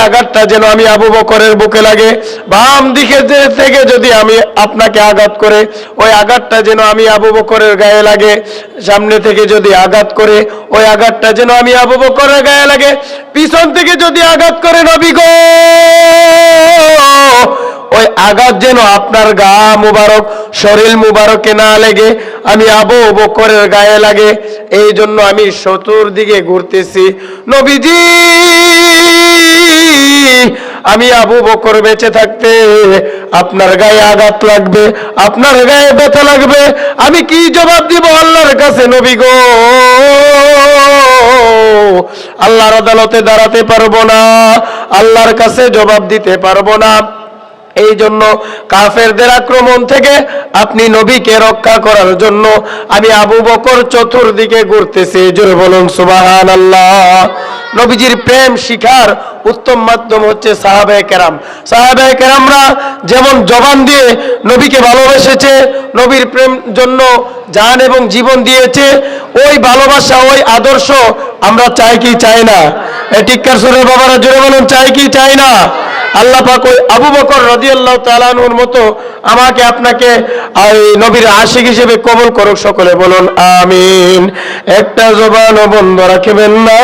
আঘাতটা যেন আমি আবু বকরের বুকে লাগে। বাম দিকে থেকে যদি আমি আপনাকে আঘাত করে ওই আঘাতটা যেন আমি আবু বকরের গায়ে লাগে। সামনে থেকে যদি আঘাত করে ওই আঘাতটা যেন আমি আবু বকরের গায়ে লাগে। পিছন থেকে যদি আঘাত করে নবী গো ওই আঘাত যেন আপনার গা মুবারক শরীর মুবারকে না লেগে আমি আবু বকরের গায়ে লাগে। এই জন্য আমি চতুর্দিকে ঘুরতেছি। নবীজি আমি আবু বকর বেঁচে থাকতে আপনার গায়ে আঘাত লাগবে, আপনার গায়ে ব্যথা লাগবে, আমি কি জবাব দিব আল্লাহর কাছে নবী গো? আল্লাহর আদালতে দাঁড়াতে পারবো না, আল্লাহর কাছে জবাব দিতে পারবো না। এই জন্য কাফেরদের আক্রমণ থেকে আপনি নবীকে রক্ষা করার জন্য আমি আবু বকর চতুর্দিকে ঘুরতেছি। জোরে বলুন সুবহানাল্লাহ। নবীজির প্রেম শিখার উত্তম মাধ্যম হচ্ছে সাহাবায়ে কেরাম। সাহাবায়ে কেরামরা যেমন জবান দিয়ে নবীকে ভালোবেসেছে, নবীর প্রেম জন্য জান এবং জীবন দিয়েছে, ওই ভালোবাসা ওই আদর্শ আমরা চাই কি চাই না? টিক্কার সুরের বাবারা জোরে বলুন, চাই কি চাই না? আল্লাহ পাক ওই আবু বকর রাদিয়াল্লাহু তাআলা আনহুর মতো আমাকে আপনাকে নবীর আশিক হিসেবে কবুল করুক। সকলে বলুন আমিন। একটা জবানও বন্ধ রাখবেন না,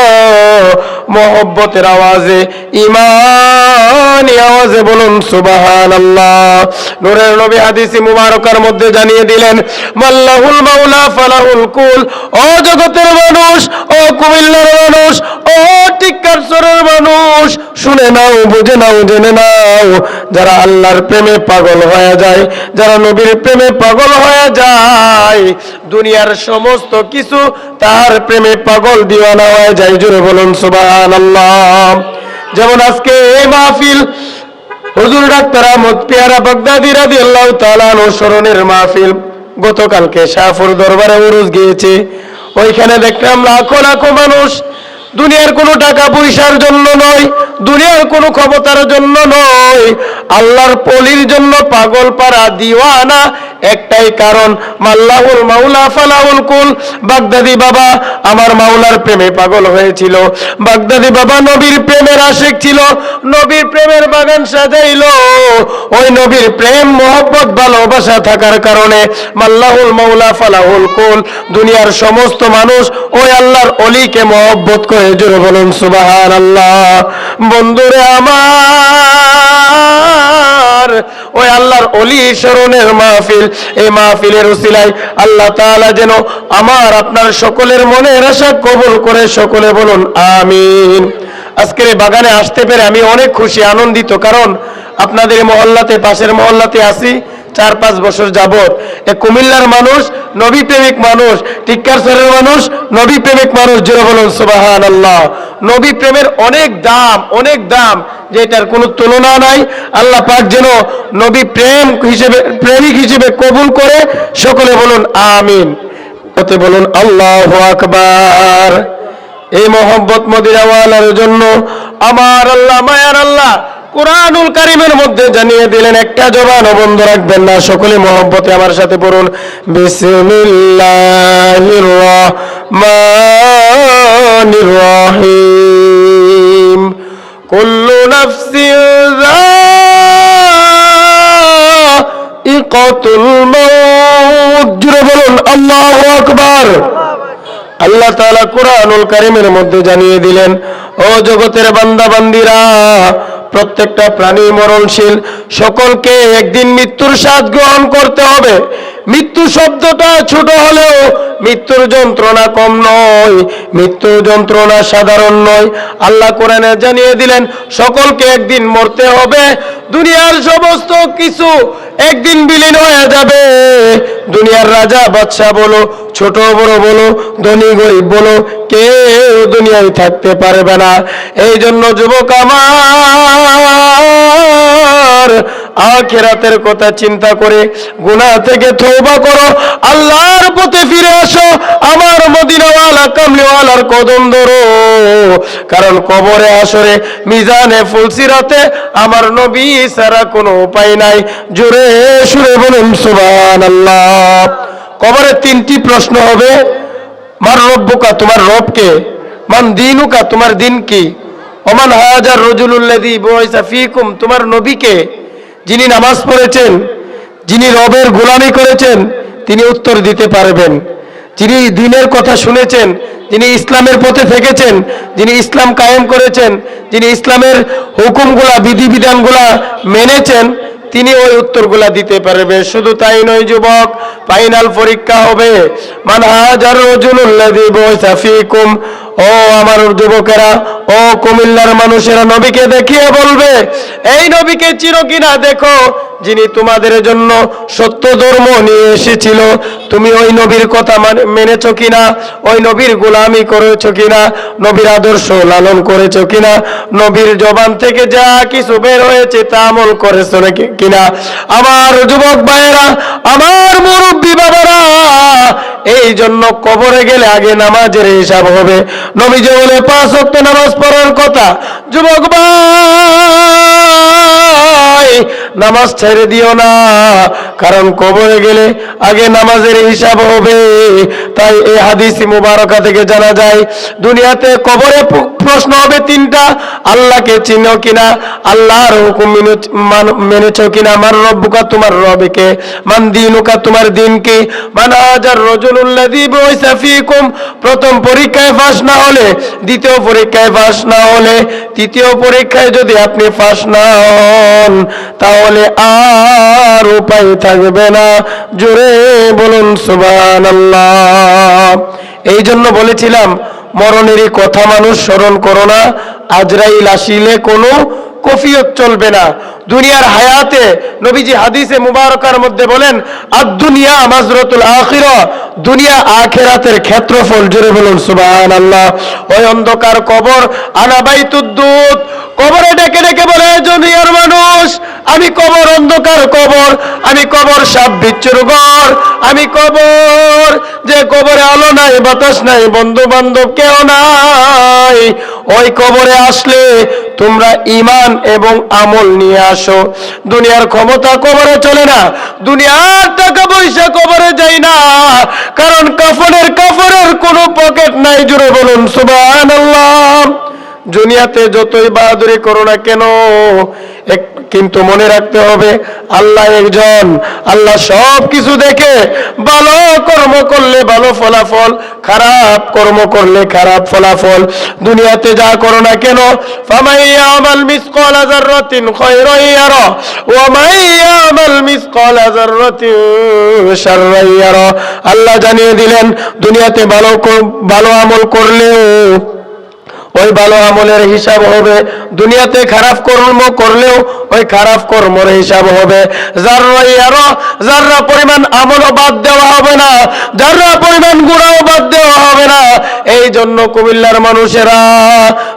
মহব্বতের আওয়াজে ঈমানি আওয়াজে বলুন সুবহানাল্লাহ। নূরের নবী হাদিসে মুবারকার মধ্যে জানিয়ে দিলেন, মাল্লাহুল মাওলা ফালাহুল কুল। ও জগতের মানুষ, ও কুমিল্লার মানুষ, ও টিক্কার সরের মানুষ, শুনে নাও, বুঝে নাও, জেনে নাও, যারা আল্লাহর প্রেমে পাগল হয়ে যায়, যারা নবীর প্রেমে পাগল হয়ে যায়, দুনিয়ার সমস্ত কিছু তার প্রেমে পাগল দিওয়ানা হয়ে যায়। জোরে বলুন সুবহানাল্লাহ। যেমন আজকে এই মাহফিল হুজুর ডাক্তার আহমদ পেয়ারা বাগদাদী রাদিয়াল্লাহু তাআলা আনহু স্মরণের মাহফিল। গতকালকে শাহপুর দরবারে উরুস গিয়েছে, ওইখানে দেখলাম লাখো লাখো মানুষ। দুনিয়ার কোনো টাকা পয়সার জন্য নয়, দুনিয়ার কোনো ক্ষমতার জন্য নয়, আল্লাহর পলির জন্য পাগল পারা দিওয়ানা। একটাই কারণ, মাল্লাহুল মাওলা ফালাহুল কুল। বাগদাদী বাবা আমার মাওলার প্রেমে পাগল হয়েছিল, বাগদাদী বাবা নবীর প্রেমের আশিক ছিল, নবীর প্রেমের বাগান সাজাইলো। ওই নবীর প্রেম মোহব্বত ভালোবাসা থাকার কারণে মাল্লাহুল মাওলা ফালাহুল কুল। দুনিয়ার সমস্ত মানুষ ওই আল্লাহর অলিকে মোহব্বত করে। জোরে বলুন সুবহানাল্লাহ। বন্ধুরে আমার, ওই আল্লাহর অলি স্মরণের মাহফিল, এই মাহফিলের উসিলায় আল্লাহ তাআলা যেন আমার আপনার সকলের মনের আশা কবুল করে। সকলে বলুন আমিন। আজকের এই বাগানে আসতে পেরে আমি অনেক খুশি, আনন্দিত। কারণ আপনাদের মহল্লাতে, পাশের মহল্লাতে আসি 4-5 বছর যাবত। কুমিল্লার মানুষ নবী প্রেমিক মানুষ, টিক্কার সরের মানুষ নবী প্রেমিক মানুষ। জোরে বলুন সুবহানাল্লাহ। নবী প্রেমের অনেক দাম, অনেক দাম, যেটার কোনো তুলনা নাই। আল্লাহ পাক যেন নবী প্রেমিক হিসেবে কবুল করে। সকলে বলুন আমিন। ওতে বলুন আল্লাহু আকবার। এই মহব্বত মদিনাওয়ালার জন্য আমার আল্লাহ, মায়ার আল্লাহ কুরআনুল কারীমের মধ্যে জানিয়ে দিলেন, একটা জবানও বন্ধ রাখবেন না। সকলে মহব্বতে আমার সাথে পড়ুন, বিসমিল্লাহির রহমানির রহিম। কুল্লু নাফসিন যায়িকাতুল মাউত। জোরে বলুন আল্লাহু আকবার। আল্লাহ তাআলা কুরআনুল কারীমের মধ্যে জানিয়ে দিলেন, ও জগতের বান্দা বান্দিরা, প্রত্যেকটা প্রাণী মরণশীল, সকলকে একদিন মৃত্যুর স্বাদ গ্রহণ করতে হবে। মৃত্যু শব্দটা ছোট হলেও মৃত্যুর যন্ত্রণা কম নয়, মৃত্যুর যন্ত্রণা সাধারণ নয়। আল্লাহ কোরআনে জানিয়ে দিলেন, সকলকে একদিন মরতে হবে। দুনিয়ার সমস্ত কিছু একদিন বিলীন হয়ে যাবে। দুনিয়ার রাজা বাদশা বলো, ছোট বড় বলো, ধনী গরিব বলো, কেউ দুনিয়ায় থাকতে পারবে না। এই জন্য যুবক আমার, আখিরাতের কথা চিন্তা করে গুনাহ থেকে তওবা করো, আল্লাহর পথে ফিরে আসো, আমার মদিনাওয়ালা কামলিওয়ালার কদম ধরো। কারণ কবরে আসরে মিজানে ফুলসিরাতে আমার নবী ছাড়া কোনো উপায় নাই। জোরে সুরে বলুন সুবহানাল্লাহ। কবরে 3টি প্রশ্ন হবে, মান রব্বুকা, তোমার রব কে? মান দীনুকা, তোমার দিন কি? ওমান হাজার রাজুলুল্লাযী বুইসা ফীকুম, তোমার নবীকে যিনি নামাজ পড়েছেন, যিনি রবের গোলামি করেছেন, তিনি উত্তর দিতে পারবেন। যিনি দ্বীনের কথা শুনেছেন, যিনি ইসলামের পথে থেকেছেন, যিনি ইসলাম কায়েম করেছেন, যিনি ইসলামের হুকুমগুলা বিধিবিধানগুলা মেনেছেন, তিনি ওই উত্তরগুলা দিতে পারবে। শুধু তাই নয় যুবক, ফাইনাল পরীক্ষা হবে। মান হাজার রাজুলুল্লাযী বুইসা ফীকুম, ও আমার যুবকেরা, ও কুমিল্লার মানুষেরা, নবীকে দেখিয়ে বলবে, এই নবীকে চিনো কিনা দেখো, যিনি তোমাদের জন্য সত্য ধর্ম নিয়ে এসেছিল। তুমি ওই নবীর কথা মেনেছো কিনা, ওই নবীর গোলামি করেছো কিনা, নবীর আদর্শ লালন করেছো কিনা, নবীর জবান থেকে যা কিছু বের হয়েছে তা আমল করেছো নাকি কিনা। আমার যুবক ভাইয়েরা, আমার মুরব্বী বাবারা, এই জন্য কবরে গেলে আগে নামাজের হিসাব হবে। নবী যে বলে 5 ওয়াক্ত নামাজ পড়ার কথা, যুবক ভাই নামাজ ছেড়ে দিও না, কারণ কবরে গেলে আগে নামাজের হিসাব হবে। তাই এই হাদিস মুবারকা থেকে জানা যায়, দুনিয়াতে কবরে প্রশ্ন হবে 3টা। আল্লাহকে চিনো কিনা, আল্লাহর হুকুম মেনেছো কিনা, মান রব্বুকা, তোমার রবকে, মান দীনুকা, তোমার দিন কি, মান হাজার রাজুলুল্লাযী বুইসা ফীকুম। প্রথম পরীক্ষায় পাস না হলে, দ্বিতীয় পরীক্ষায় পাস না হলে, তৃতীয় পরীক্ষায় যদি আপনি পাস না হন, তাহলে আর উপায় থাকবে না। জোরে বলুন সুবহানাল্লাহ। এই জন্য বলেছিলাম, মরণেরই কথা মানুষ স্মরণ করো না, আজরাইল আসিলে কোনো কফিয়ত চলবে না। দুনিয়ার হায়াতে নবীজি হাদিসে মুবারকার মধ্যে বলেন, আদ-দুনিয়া মাজরাতুল আখিরা, দুনিয়া আখিরাতের ক্ষেত্রফল। জোরে বলুন সুবহানাল্লাহ। ওই অন্ধকার কবর, আনা বাইতুদ্দুত, কবরে ডেকে ডেকে বলে, দুনিয়ার মানুষ, আমি কবর, অন্ধকার কবর, আমি কবর সাপ বিচ্ছুর ঘর, আমি কবর যে কবরে আলো নাই, বাতাস নাই, বন্ধু বান্ধব কেউ নাই। ওই কবরে আসলে তোমরা ঈমান এবং আমল নিয়ে আসো। দুনিয়ার ক্ষমতা কবরে চলে না, দুনিয়ার টাকা পয়সা কবরে যায় না, কারণ কাফনের কোনো পকেট নাই। জোরে বলুন সুবহানাল্লাহ। দুনিয়াতে যতই বাহাদুরি করো না কেন, কিন্তু মনে রাখতে হবে আল্লাহ একজন, আল্লাহ সব কিছু দেখে। ভালো কর্ম করলে ভালো ফলাফল, খারাপ কর্ম করলে খারাপ ফলাফল। দুনিয়াতে যা করো না কেন, ফামান ইয়ামাল মিসকালা যাররাতিন খায়রান ইয়ারা ওয়া মান ইয়ামাল মিসকালা যাররাতিন শাররান ইয়ারা। আল্লাহ জানিয়ে দিলেন, দুনিয়াতে ভালো আমল করলেও ওই ভালো আমলের হিসাব হবে, দুনিয়াতে খারাপ কর্ম করলেও ওই খারাপ কর্মের হিসাব হবে। যাররা পরিমাণ আমলও বাদ দেওয়া হবে না, যাররা পরিমাণ গুনাহও বাদ দেওয়া হবে না। এই জন্য কুমিল্লার মানুষেরা,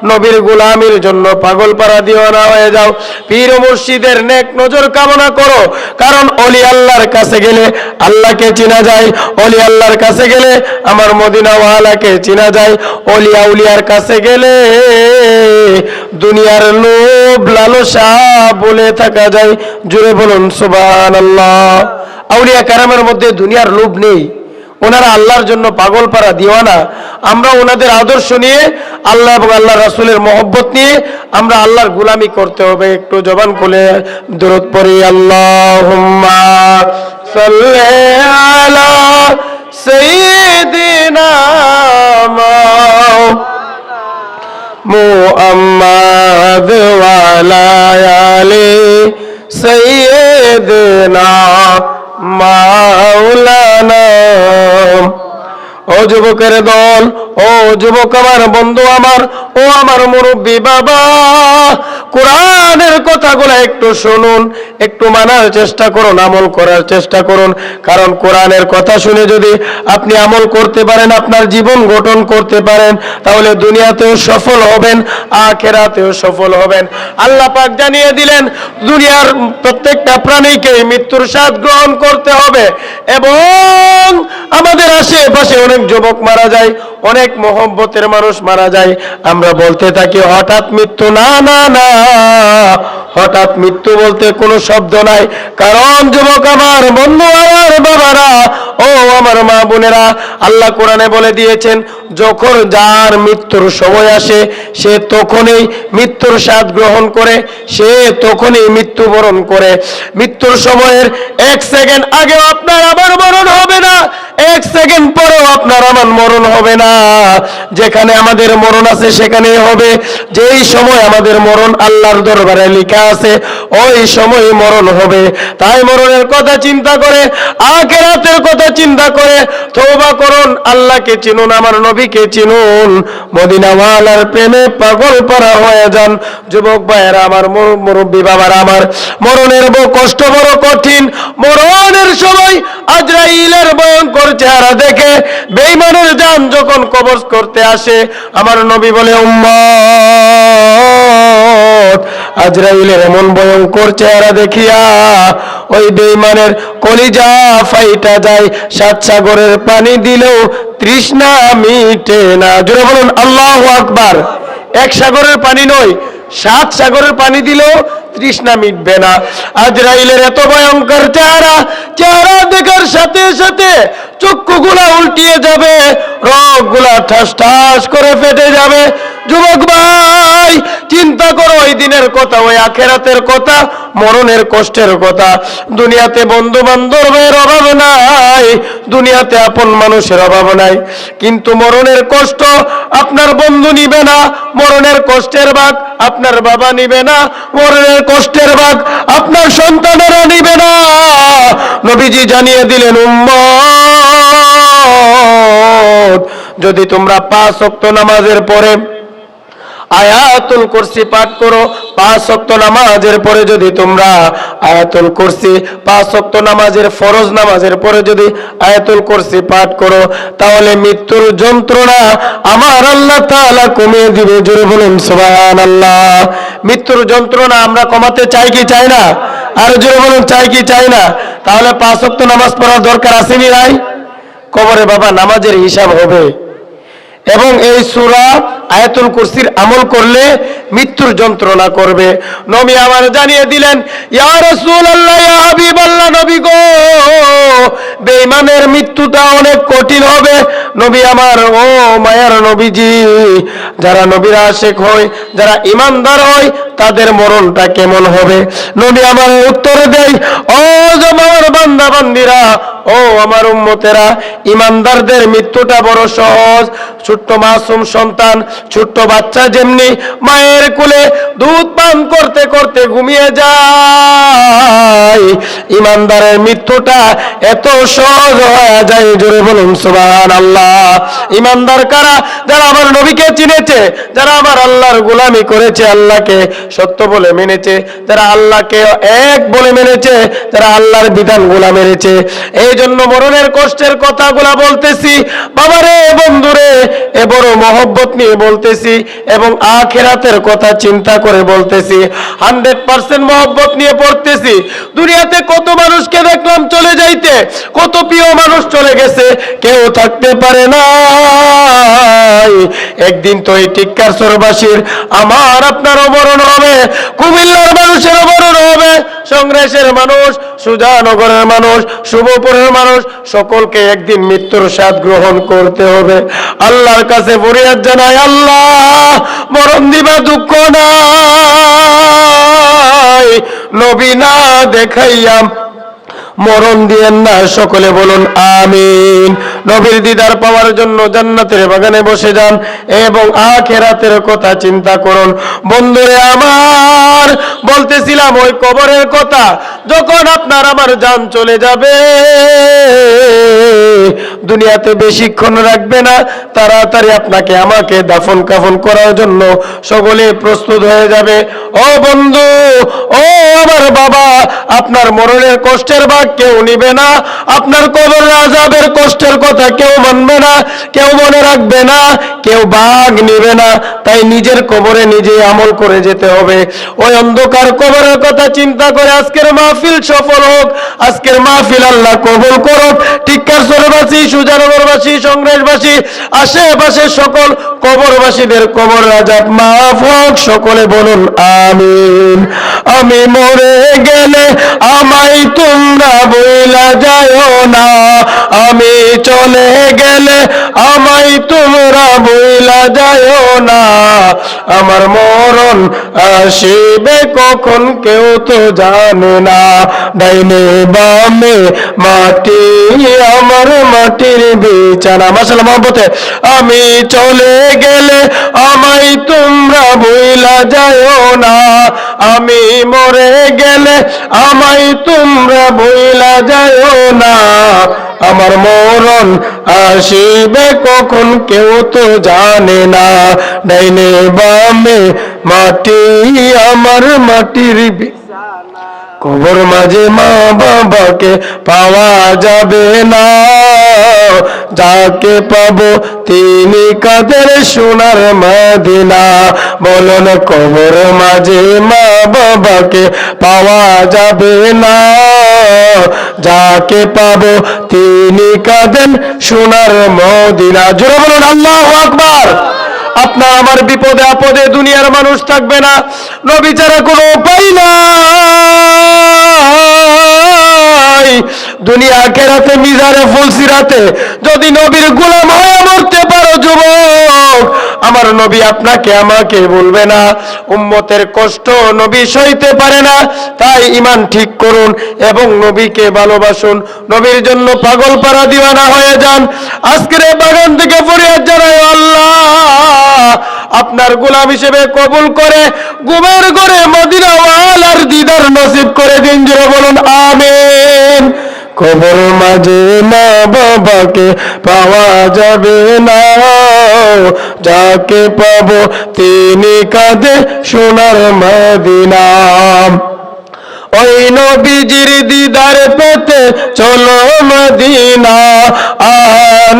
নবীর গোলামির জন্য পাগল পারা দিও না হয়ে যাও। পীর ও মুর্শিদের নেক নজর কামনা করো, কারণ ওলি আল্লাহর কাছে গেলে আল্লাহকে চিনা যায়, ওলি আল্লাহর কাছে গেলে আমার মদিনাওয়ালাকে চিনা যায়, ওলি আউলিয়ার কাছে গেলে দুনিয়ার লোভ লালসা বলে থাকা যায়। জোরে বলুন সুবহানাল্লাহ। আউলিয়া কারামের মধ্যে দুনিয়ার লোভ নেই, ওনারা আল্লাহর জন্য পাগল পারা দিওয়ানা। আমরা ওনাদের আদর্শ নিয়ে, আল্লাহ এবং আল্লাহ রাসূলের মহব্বত নিয়ে আমরা আল্লাহর গোলামি করতে হবে। একটু জবান খুলে দরুদ পড়ি, আল্লাহুম্মা সাল্লি আলা সাইয়্যিদিনা মুহাম্মাদ ওয়া আলা আলি সাইয়্যিদিনা মাওলানা। ও যুবকের দল, ও যুবক আমার, বন্ধু আমার, ও আমার মুরব্বী বাবা, কোরআনের কথাগুলো একটু শুনুন, একটু মানার চেষ্টা করুন, আমল করার চেষ্টা করুন। কারণ কোরআনের কথা শুনে যদি আপনি আমল করতে পারেন, আপনার জীবন গঠন করতে পারেন, তাহলে দুনিয়াতেও সফল হবেন, আখিরাতেও সফল হবেন। আল্লাহ পাক জানিয়ে দিলেন, দুনিয়ার প্রত্যেকটা প্রাণীকে মৃত্যুর স্বাদ গ্রহণ করতে হবে। এবং আমাদের আশেপাশে অনেক যুবক মারা যায়, অনেক মহব্বতের মানুষ মারা যায়। আমরা বলতে থাকি হঠাৎ মৃত্যু, না না না, হঠাৎ মৃত্যু বলতে কোনো শব্দ নাই। কারণ যুবক আমার, বন্ধু আমার, বাবারা, ও আমার মা বোনেরা, আল্লাহ কোরআনে বলে দিয়েছেন, যখন যার মৃত্যুর সময় আসে সে তখনই মৃত্যুর স্বাদ গ্রহণ করে, সে তখনই মৃত্যুবরণ করে। মৃত্যুর সময়ের 1 সেকেন্ড আগেও আপনার আমার মরণ হবে না, 1 সেকেন্ড পরেও আপনার আমার মরণ হবে না। যেখানে আমাদের মরণ আছে সেখানেই হবে। যেই সময় আমাদের মরণ আল্লাহর দরবারে লেখা আছে, ওই সময় মরণ হবে। তাই মরণের কথা চিন্তা করে, আখিরাতের কথা চিন্তা করে তওবা করুন, আল্লাহকে চিনুন, আমার নবীকে চিনুন, মদিনাওয়ালার প্রেমে পাগল পারা হয়ে যান। যুবক ভাইয়েরা আমার, মুরব্বী বাবারা আমার, মরণের কষ্ট বড় কঠিন। মরণের সময় আজরাইলের ভয়ঙ্কর চেহারা দেখে বেঈমানের জান যখন কবজ করতে আসে, আমার নবী বলে, উম্মত, আজরাইলের এমন ভয়ঙ্কর চেহারা দেখিয়া ওই বেঈমানের কলিজা ফাইটা যায়। 7 সাগরের পানি দিলেও তৃষ্ণা মিটে না। জোরে বলুন আল্লাহু আকবার। 1 সাগরের পানি নয়, 7 সাগরের পানি দিলেও তৃষ্ণা মিটবে না। আজরাইলের এত ভয়ঙ্কর চেহারা, চেহারা দেখার সাথে সাথে চক্ষুগুলা উল্টিয়ে যাবে, রগগুলা ঠাস ঠাস করে ফেটে যাবে। যুবক ভাই, চিন্তা করো ওই দিনের কথা, ওই আখিরাতের কথা, মরণের কষ্টের কথা। দুনিয়াতে বন্ধু বান্ধবের অভাব নাই, দুনিয়াতে আপন মানুষের অভাব নাই, কিন্তু মরণের কষ্ট আপনার বন্ধু নিবে না, মরণের কষ্টের ভাগ আপনার বাবা নিবে না, মরণের কষ্টের ভাগ আপনার সন্তানেরা নিবে না। নবীজি জানিয়ে দিলেন, উম্মত, যদি তোমরা 5 ওয়াক্ত নামাজের পরে আয়াতুল কুরসি পাঠ করো, 5 ওয়াক্ত নামাজের পরে যদি তোমরা আয়াতুল কুরসি, 5 ওয়াক্ত নামাজের ফরজ নামাজের পরে যদি আয়াতুল কুরসি পাঠ করো, তাহলে মৃত্যুর যন্ত্রণা আমার আল্লাহ তাআলা কমিয়ে দিবে। জোরে বলুন সুবহানাল্লাহ। মৃত্যুর যন্ত্রণা আমরা কমাতে চাই কি চাই না? আর জোরে বলুন, চাই কি চাই না? তাহলে 5 ওয়াক্ত নামাজ পড়ার দরকার আছে কি নাই? কবরে বাবা নামাজের হিসাব হবে। এবং এই সূরা আয়াতুল কুরসির আমল করলে মৃত্যুর যন্ত্রণা করবে। নবী আমার জানিয়ে দিলেন, ইয়া রাসূলুল্লাহ, ইয়া হাবিবাল্লাহ, নবী গো, বেঈমানের মৃত্যুটা অনেক কঠিন হবে। নবী আমার, ও মায়ার নবীজি, যারা নবীর আশিক হয়, যারা ঈমানদার হয়, তাদের মরণটা কেমন হবে? নবী আমার উত্তর দেয়, ও আমার বান্দা বান্দিরা, ও আমার উম্মতেরা, ঈমানদারদের মৃত্যুটা বড় সহজ। ছোট্ট মাসুম সন্তান, ছোট্ট বাচ্চা যেমনি মায়ের কোলে দুধ পান করতে করতে ঘুমিয়ে যায়, ঈমানদারের মৃত্যুটা এত সহজ হয়ে যায়। জোরে বলুন সুবহানাল্লাহ। ঈমানদার কারা? যারা আমার নবীকে চিনেছে, যারা আমার আল্লাহর গোলামি করেছে, আল্লাহকে সত্য বলে মেনেছে, যারা আল্লাহকে এক বলে মেনেছে, যারা আল্লাহর বিধানগুলা মেনেছে। এই জন্য মরণের কষ্টের কথাগুলা বলতেছি বাবারে, বন্ধুরে, এ বড় মহব্বত নিয়ে বলতেছি এবং আখিরাতের কথা চিন্তা করে বলতেছি। 100% মহব্বত নিয়ে পড়তেছি। দুনিয়াতে কত মানুষকে দেখলাম চলে যাইতে, কত প্রিয় মানুষ চলে গেছে, কেউ থাকতে পারে না। একদিন তো এই টিক্কার সরবাসীর আমার আপনারও মরণ হবে, কুমিল্লার মানুষের মরণ হবে, সংগ্রাসের মানুষ, সুজানগরের মানুষ, শুভপুরের মানুষ, সকলকে একদিন মৃত্যুর স্বাদ গ্রহণ করতে হবে। আল্লাহর কাছে ফরিয়াদ জানাই, আল্লাহ, মরণ দিবা দুঃখ নাই, নবী না দেখাইয়া মরণ দিয়েন না। সকলে বলুন আমিন। নবীর দিদার পাওয়ার জন্য জান্নাতের বাগানে বসে যান এবং আখিরাতের কথা চিন্তা করুন। বন্ধুরে আমার, বলতেছিলাম ওই কবরের কথা, যখন আপনার আমার জান চলে যাবে, দুনিয়াতে বেশিক্ষণ রাখবে না, তাড়াতাড়ি আপনাকে আমাকে দাফন কাফন করার জন্য সকলে প্রস্তুত হয়ে যাবে। ও বন্ধু, ও আমার বাবা, আপনার মরণের কষ্টের ভাগ কেউ নিবে না, আপনার কবরের আযাবের কষ্টের কথা কেউ মানবে না, কেউ মনে রাখবে না, কেউ ভাগ নিবে না। তাই নিজের কবরে নিজে আমল করে যেতে হবে। ওই অন্ধকার কবরের কথা চিন্তা করে আজকের মা মাহফিল সফল হোক, আজকের মাহফিল আল্লাহ কবুল করুক। টিক্কার সরবাসী, সুজানগরবাসী, সংগ্রাসবাসী, আশেপাশের সকল কবরবাসীদের কবর রাজাব মাফ হোক। সকলে বলুন আমিন। আমি মরে গেলে আমায় তোমরা বইলা যাও না, আমি চলে গেলে আমায় তোমরা বইলা যাও না। আমার মরণ আসিবে কখন কেউ তো জানে না। ডাইনে বামে মাটি, আমার মাটির বিছানা। মাশাআল্লাহ মহব্বতে। আমি চলে গেলে আমায় তোমরা বইলা যাও না, আমি মরে গেলে আমায় তোমরা বইলা যাও না। আমার মরণ আসিবে কখন কেউ তো জানে না। ডাইনে বামে মাটি, আমার মাটির কবর মাঝে মা বাবাকে পাওয়া যাবে না, যাকে পাবো তিনি কাদের সোনার মদিনা। বলুন কবর মাঝে মা বাবাকে পাওয়া যাবে না, যাকে পাবো তিনি কাদের সোনার মদিনা। জোরে বলুন আল্লাহু আকবার। আপনার আমার বিপদে আপদে দুনিয়ার মানুষ থাকবে না, নবী ছাড়া কোনো উপায় নাই। দুনিয়া আখিরাতে মিজারে ফুলসিরাতে যদি নবীর গোলাম হয়ে মরতে পারো যুবক, আমার নবী আপনাকে আমাকে বলবে না। উম্মতের কষ্ট নবী সইতে পারে না, তাই ঈমান ঠিক করুন এবং নবীকে ভালোবাসুন। নবীর জন্য পাগল পারা দিওয়ানা হয়ে যান। আজকের এই বাগান থেকে ফরিয়াদ জানাই, আল্লাহ আপনার গোলাম হিসেবে কবুল করে ঘুমের ঘরে মদিনাওয়ালার দিদার নসিব করে দিন। জোরে বলুন আমিন। কবর মাঝে মা বাবাকে পাওয়া যাবে না, যাকে পাবো তিনি কাঁদে সোনার মদিনা। ওই নবীজির দিদার পেতে চলো মদিনা,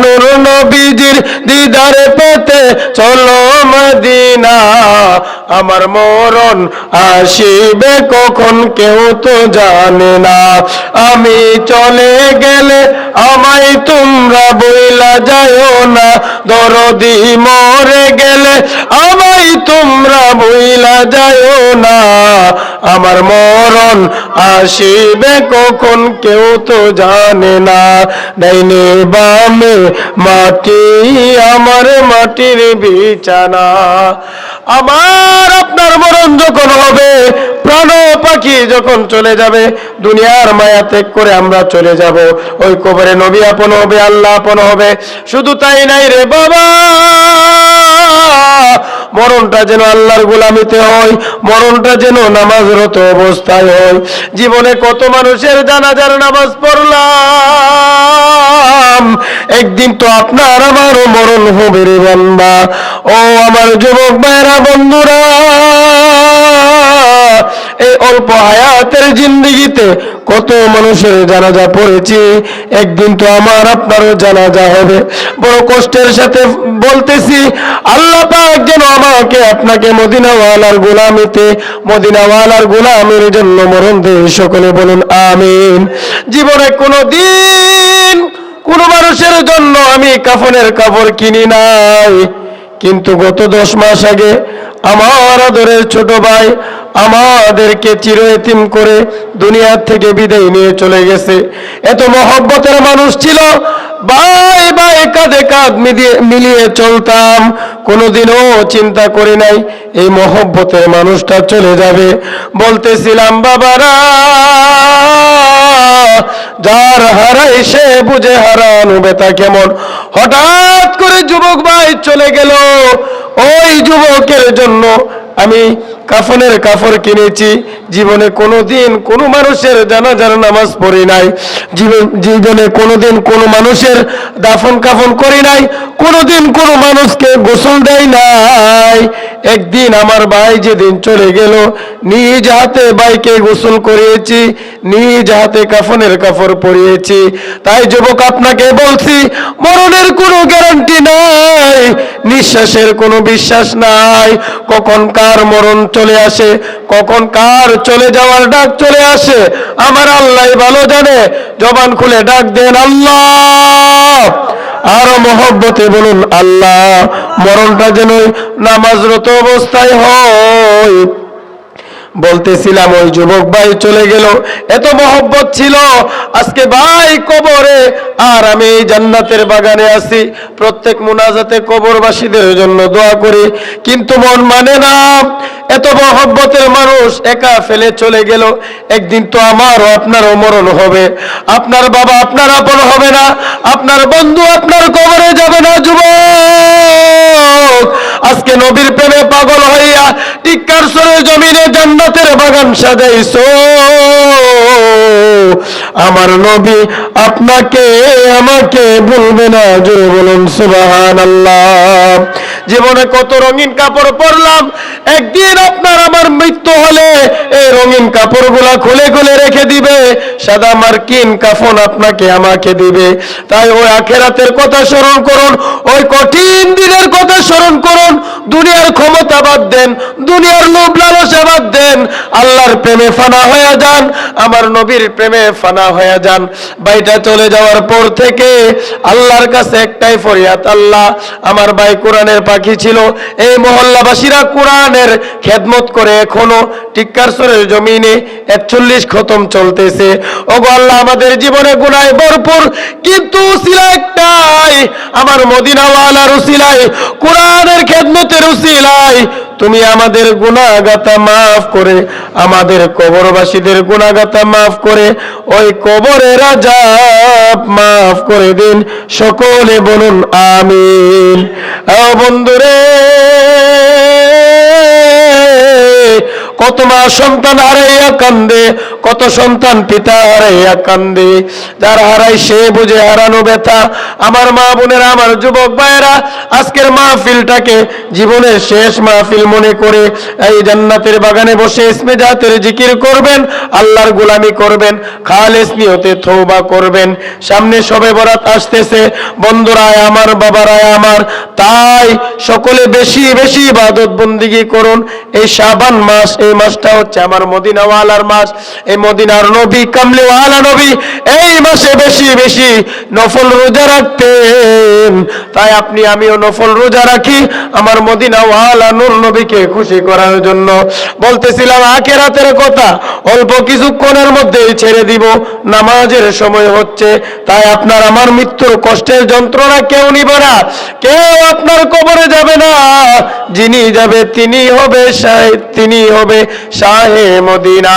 নূর নবীজির দিদার পেতে চলো মদিনা। আমার মরণ আসিবে কখন কেউ তো জানে না, আমি চলে গেলে আমায় তোমরা বইলা যাও না। দরদি মরে গেলে আমায় তোমরা বইলা যাও না। আমার মরণ আসিবে কখন কেউ তো জানে না। ডাইনে বামে মাটি, আমার মাটির বিছানা। আমার আপনার মরণ যখন হবে, প্রাণ পাখি যখন চলে যাবে, দুনিয়ার মায়া ত্যাগ করে আমরা চলে যাব, ওই কবরে নবী আপন হবে, আল্লাহ আপন হবে। শুধু তাই নাই রে বাবা, মরণটা যেন আল্লাহর গোলামিতে হয়, মরণটা যেন নামাজরত অবস্থায় হয়। জীবনে কত মানুষের জানাজার নামাজ পড়লাম, একদিন তো আপনার আমারও মরণ হবে রে বান্দা। ও আমার যুবক ভাইরা বন্ধুরা, এই অল্প হায়াতের জিন্দেগিতে কত মানুষের জানাজা পড়েছি, একদিন তো আমার আপনারও জানাজা হবে। বড় কষ্টের সাথে বলতেছি, আল্লাহ পাক যেন আমাকে আপনাকে মদিনাওয়ালার গোলামিতে, মদিনাওয়ালার গোলামের জন্য মরণ দেয়। সকলে বলুন আমিন। জীবনে কোনো দিন কোনো মানুষের জন্য আমি কাফনের কাপড় কিনি নাই, কিন্তু গত 10 মাস আগে আমার আদরের ছোট ভাই আমাদেরকে চির এতিম করে দুনিয়া থেকে বিদায় নিয়ে চলে গেছে। এত মহব্বতের মানুষ ছিল, ভাই ভাই কাঁধে কাঁধ মিলিয়ে চলতাম। কোনোদিনও চিন্তা করি নাই এই মহব্বতের মানুষটা চলে যাবে। বলতেছিলাম বাবারা, যার হারাই সে বুঝে হারানো ব্যথা কেমন। হঠাৎ করে যুবক ভাই চলে গেল, ওই যুবকের জন্য আমি কাফনের কাপড় কিনেছি। জীবনে কোনোদিন কোনো মানুষের জানাজার নামাজ পড়ি নাই, জীবনে কোনোদিন কোনো মানুষের দাফন কাফন করি নাই, কোনোদিন কোনো মানুষকে গোসল দেয় নাই। একদিন আমার ভাই যেদিন চলে গেল, নিজ হাতে ভাইকে গোসল করিয়েছি, নিজ হাতে কাফনের কাপড় পরিয়েছি। তাই যুবক আপনাকে বলছি, মরণের কোনো গ্যারান্টি নাই, নিঃশ্বাসের কোনো বিশ্বাস নাই, কখন কার মরণ চলে আসে, কখন কার চলে যাওয়ার ডাক চলে আসে, আমার আল্লাহ ভালো জানে। জবান খুলে ডাক দেন আল্লাহ, আরো মহব্বতে বলুন আল্লাহ। মরণটা যেন নামাজরত অবস্থায় হয়। বলতেছিলাম ওই যুবক ভাই চলে গেল, এত মহব্বত ছিল। আজকে ভাই কবরে, আর আমি এই জান্নাতের বাগানে আছি। প্রত্যেক মুনাজাতে কবরবাসীদের জন্য দোয়া করি, কিন্তু মন মানে না। এত মহব্বতের মানুষ একা ফেলে চলে গেল। একদিন তো আমারও আপনারও মরণ হবে। আপনার বাবা আপনার আপন হবে না, আপনার বন্ধু আপনার কবরে যাবে না। যুবক, আজকে নবীর প্রেমে পাগল হইয়া টিক্কার সরে জমিনে জান্নাতের বাগান সাজাইছো। আমার নবী আপনাকে আমাকে বলবে না, জোরে বলুন সুবহানাল্লাহ। জীবনে কত রঙিন কাপড় পরলাম, একদিন আপনার আমার মৃত্যু হলে এই রঙিন কাপড়গুলা খুলে খুলে রেখে দিবে, সাদা মার্কিন কাফন আপনাকে আমাকে দিবে। তাই ওই আখিরাতের কথা স্মরণ করুন, ওই কঠিন দিনের কথা স্মরণ করুন। দুনিয়ার ক্ষমতা বাদ দেন, দুনিয়ার লোভ লালসা বাদ দেন, আল্লাহর প্রেমে ফানা হয়ে যান, আমার নবীর প্রেমে ফানা হয়ে যান। ভাইটা চলে যাওয়ার পর থেকে আল্লাহর কাছে একটাই ফরিয়াদ, আল্লাহ আমার ভাই কোরআনের পাখি ছিল, এই মহল্লাবাসীরা কোরআনের খেদমত করে এখনো টিক্কারসরের জমিনে 41 খতম চলতেছে। ওগো আল্লাহ, আমাদের জীবনে গুনাহে ভরপুর, কিন্তু উসিলা একটাই, আমার মদিনাওয়ালার উসিলায়, কোরআনের খেদমতের উসিলায় তুমি আমাদের গুনাহগাতা মাফ করে, আমাদের কবরবাসীদের গুনাহগাতা মাফ করে, ওই কবরের আযাব মাফ করে দিন। সকলে বলুন আমিন। ও বন্ধুরে, কত মা সন্তান হারাইয়া কান্দে, কত সন্তান পিতা হারাইয়া কান্দে। যার হারাই সে বুঝে হারানো ব্যথা। আমার মা বোনেরা, আমার যুবক ভাইয়েরা, আজকের মাহফিলটাকে জীবনের শেষ মাহফিল মনে করে এই জান্নাতের বাগানে বসে ইসমে জাতের জিকির করবেন, আল্লাহর গোলামি করবেন, খালেস নিয়তে তওবা করবেন। সামনে শবে বরাত আসতেছে, বন্ধুরায় আমার, বাবারায় আমার, তাই সকলে বেশি বেশি ইবাদত বন্দেগী করুন। এই শাবান মাস, এই মাসটা হচ্ছে আমার মদিনাওয়ালার মাস, এই মদিনার নবী, কামলিওয়ালা নবী এই মাসে বেশি বেশি নফল রোজা রাখতেন। তাই আপনি আমিও নফল রোজা রাখি আমার মদিনাওয়ালা নূর নবীকে খুশি করার জন্য। বলতেছিলাম আখিরাতের কথা, অল্প কিছুক্ষণের মধ্যেই ছেড়ে দিব, নামাজের সময় হচ্ছে। তাই আপনার আমার মৃত্যুর কষ্টের যন্ত্রণা কেউ নিবে না, কেউ আপনার কবরে যাবে না। যিনি যাবে তিনি হবে শাহেদ, তিনি হবে শাহে মদিনা।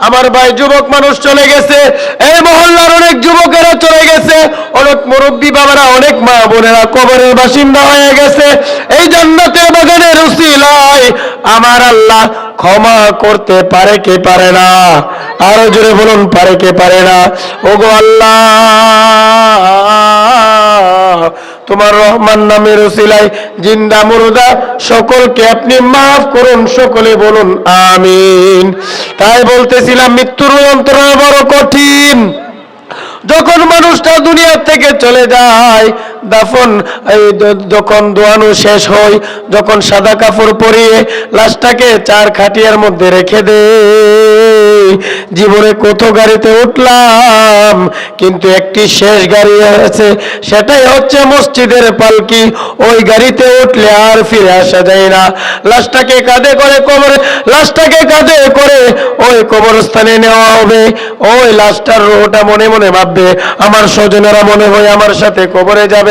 আমার ভাই যুবক মানুষ চলে গেছে, এই মহল্লার অনেক যুবকেরা চলে গেছে, অনেক মুরব্বী বাবারা, অনেক মা বোনেরা কবরের বাসিন্দা হয়ে গেছে। এই জান্নাতের বাগানের উসিলায় আমার আল্লাহ ক্ষমা করতে পারে কে পারে না? আরো জোরে বলুন, পারে কে পারে না? ওগো আল্লাহ, তোমার রহমান নামের উসিলায় জিন্দা মুর্দা সকলকে আপনি মাফ করুন। সকলে বলুন আমিন। তাই বলতেছিলাম মৃত্যুর যন্ত্রণা বড় কঠিন। যখন মানুষটা দুনিয়া থেকে চলে যায়, দাফন যখন দোয়ানো শেষ হয়, যখন সাদা কাপড় পরিয়ে লাশটাকে চার খাটিয়ার মধ্যে রেখে দে, জীবনে কত গাড়িতে উঠলাম, কিন্তু একটি শেষ গাড়ি আছে, সেটাই হচ্ছে মসজিদের পালকি। ওই গাড়িতে উঠলে আর ফিরে আসা যায় না। লাশটাকে কাঁধে করে কবরে, লাশটাকে কাঁধে করে ওই কবরস্থানে নেওয়া হবে। ওই লাশটার রোহটা মনে মনে ভাববে, আমার স্বজনেরা মনে হয় আমার সাথে কবরে যাবে।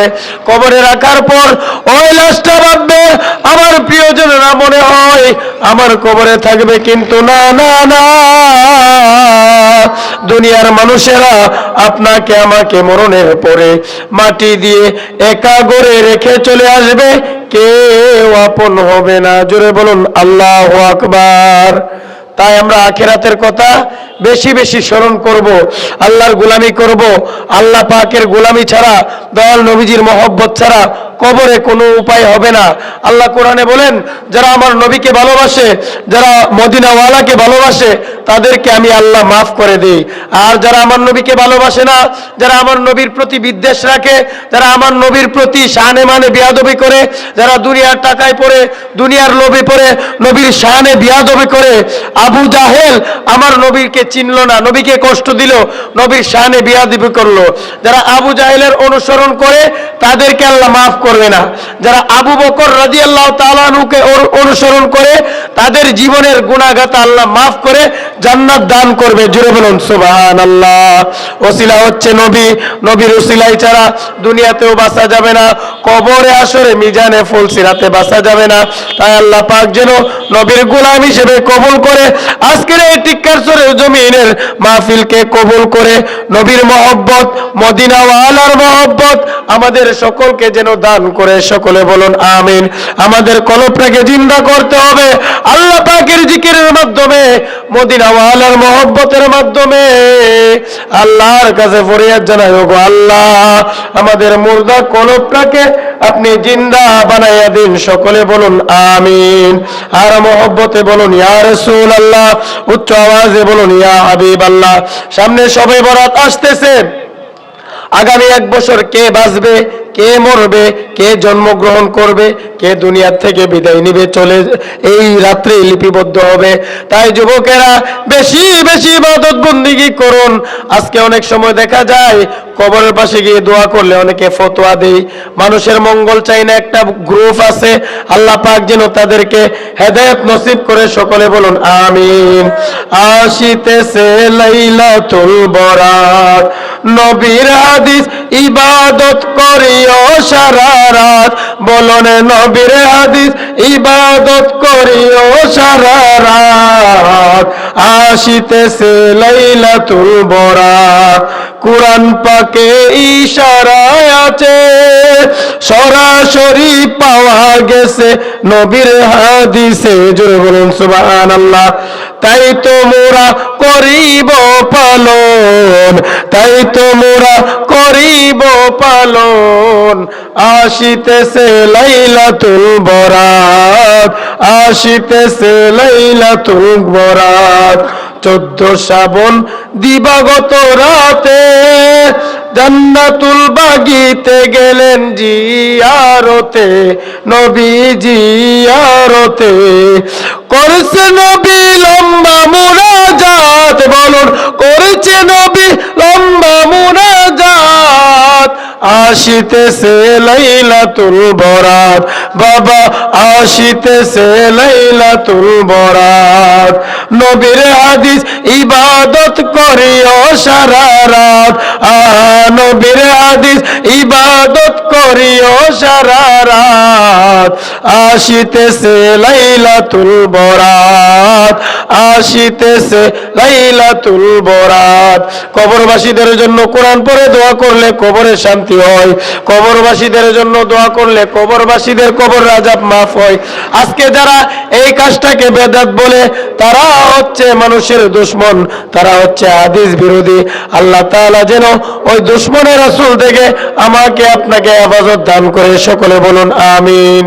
কবরে রাখার পর ওই লাশটা ভাববে, আমার প্রিয়জনেরা মনে হয় আমার কবরে থাকবে, কিন্তু না না না, দুনিয়ার মানুষেরা আপনাকে আমাকে মরণের পরে মাটি দিয়ে একা গড়ে রেখে চলে আসবে, কেউ আপন হবে না। জোরে বলুন আল্লাহু আকবার। তাই আমরা আখিরাতের কথা বেশি বেশি স্মরণ করব, আল্লাহর গোলামি করব। আল্লাহ পাকের গোলামি ছাড়া, দয়াল নবীজির মহব্বত ছাড়া কবরে কোনো উপায় হবে না। আল্লাহ কোরআনে বলেন, যারা আমার নবীকে ভালোবাসে, যারা মদিনাওয়ালাকে ভালোবাসে, তাদেরকে আমি আল্লাহ মাফ করে দেই। আর যারা আমার নবীকে ভালোবাসে না, যারা আমার নবীর প্রতি বিদ্বেষ রাখে, যারা আমার নবীর প্রতি শানে মানে বিয়াদবি করে, যারা দুনিয়ার টাকায় পড়ে, দুনিয়ার লোভে পড়ে নবীর শানে বিয়াদবি করে, আবু জাহেল আমার নবীকে চিনলো না, নবীকে কষ্ট দিল, নবীর শানে বিয়াদবি করলো, যারা আবু জাহেলের অনুসরণ করে তাদেরকে আল্লাহ মাফ করবে না। যারা আবু বকর রাদিয়াল্লাহু তাআলা আনহুকে অনুসরণ করে তাদের জীবনের গুনাহগাতা আল্লাহ মাফ করে জান্নাত দান করবে। জোরে বলুন সুবহানাল্লাহ। ওসিলা হচ্ছে নবী, নবীর ওসিলাই ছাড়া দুনিয়াতেও বাঁচা যাবে না, কবরে আসরে মিজানে ফুলসিরাতে বাঁচা যাবে না। তাই আল্লাহ পাক যেন নবীর গোলাম হিসেবে কবুল করে আজকের এই টিক্কারচরের জমিনের মাহফিলকে কবুল করে নবীর মহব্বত, মদিনাওয়ালার মহব্বত আমাদের সকলকে যেন দান করে। সকলে বলুন আমিন। আমাদের কলবটাকে জিন্দা করতে হবে আল্লাহ পাকের জিকিরের মাধ্যমে, মদিনাওয়ালার মহব্বতের মাধ্যমে। আল্লাহর কাছে ফরিয়াদ জানাই, ওগো আল্লাহ আমাদের মুর্দা কলবটাকে আপনি জিন্দা বানাইয়া দিন। সকলে বলুন আমিন। আর মহব্বতে বলুন ইয়া রাসূলুল্লাহ, উচ্চ আওয়াজে বলুন ইয়া হাবিবাল্লাহ। সামনে শবে বরাত আসতেছে। আগামী 1 বছর কে বাঁচবে, কে মরবে, কে জন্মগ্রহণ করবে, কে দুনিয়ার থেকে বিদায় নিবে, চলে এই রাত্রে লিপিবদ্ধ হবে। তাই যুবকেরা বেশি বেশি ইবাদত বন্দেগী করুন। আজকে অনেক সময় দেখা যায় কবরের পাশে গিয়ে দোয়া করলে অনেকে ফতোয়া দেয়, মানুষের মঙ্গল চাই না। একটা গ্রুপ আছে, আল্লাহ পাক যেন তাদেরকে হেদায়েত নসিব করে। সকলে বলুন আমিন। আসিতেছে লাইলাতুল বরাত, নবীর হাদিস ইবাদত করিও সারা রাত। বলুন নবীর হাদিস ইবাদত করিও সারা রাত। আসিতেছে লাইলাতুল বরাত, কুরআন পাকে ইশারায় আছে, সরাসরি পাওয়া গেছে নবীর হাদিসে। জোরে বলুন সুবহানাল্লাহ। তাই তো মোরা করিব পালন, তাই তো মোরা করিব পালন। আসিতেছে লাইলাতুল বরাত, আসিতেছে লাইলাতুল বরাত। 14 শ্রাবণ দিবাগত রাতে জান্নাতুল বাগিতে গেলেন জিয়ারতে, নবী জিয়ারতে। করছে নবী লম্বা মুনাজাত, বলুন করেছে নবী লম্বা মুনাজাত। আসিতেছে লাইলাতুল বরাত, বাবা আসিতেছে লাইলাতুল বরাত। নবীর হাদিস ইবাদত করিও সারা রাত, নবীর হাদিস ইবাদত করিও সারা রাত। আসিতেছে লাইলাতুল বরাত, আসিতেছে লাইলাতুল বরাত। কবরবাসীদের জন্য কোরআন পড়ে দোয়া করলে কবরে শান্তি হয়, কবরবাসীদের জন্য দোয়া করলে কবরবাসীদের কবর আযাব মাফ হয়। আজকে যারা এই কাজটাকে বেদাত বলে তারা হচ্ছে মানুষের দুশমন, তারা হচ্ছে হাদিস বিরোধী। আল্লাহ তাআলা যেন ওই দুশমনের রাসূল থেকে আমাকে আপনাকে হেফাজত দান করে। সকলে বলুন আমিন।